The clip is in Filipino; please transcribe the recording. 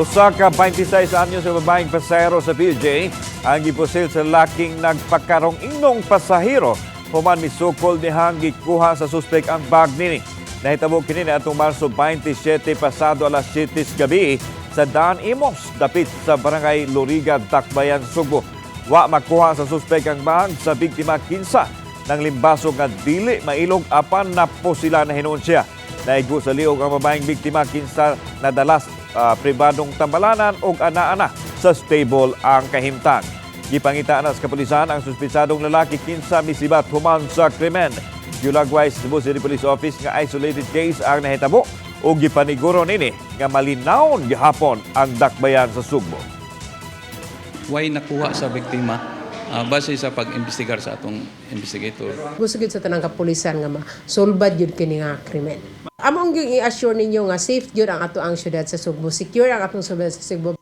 Usa ka 26 anyos sa babaeng pasahero sa PJ ang gipusil sa laking nagpakarong ingong pasahero human misukol nihang gikuha sa suspek ang bag nini. Nahitabo kini atong Marso 27 pasado alas 7 gabi sa Daan Imos dapit sa barangay Loriga, Tacbayan, Subo. Wa makuha sa suspek ang bag sa biktima kinsa ng limbasong nga dili mailog apan napo sila na hinunsya. Naigo sa liog ang babaeng biktima kinsa nadalas pribadong tambalanan o ana-ana sa stable ang kahimtang. Gipangitaan sa kapulisan ang suspisadong lalaki kinsa misibat human sa krimen. Gulagway Cebu City Police Office nga isolated case ang nahitabo o gipaniguro nini nga malinawon gihapon ang dakbayan sa Sugbo. Way nakuha sa biktima base sa pag-imbestigar sa atong investigator. Gusto gid sa tanang kapulisan nga masulbad yun kini nga krimen. Among yung i-assure ninyo nga safe yun ang ato ang syudad sa Sugbo, secure ang atong syudad sa Sugbo.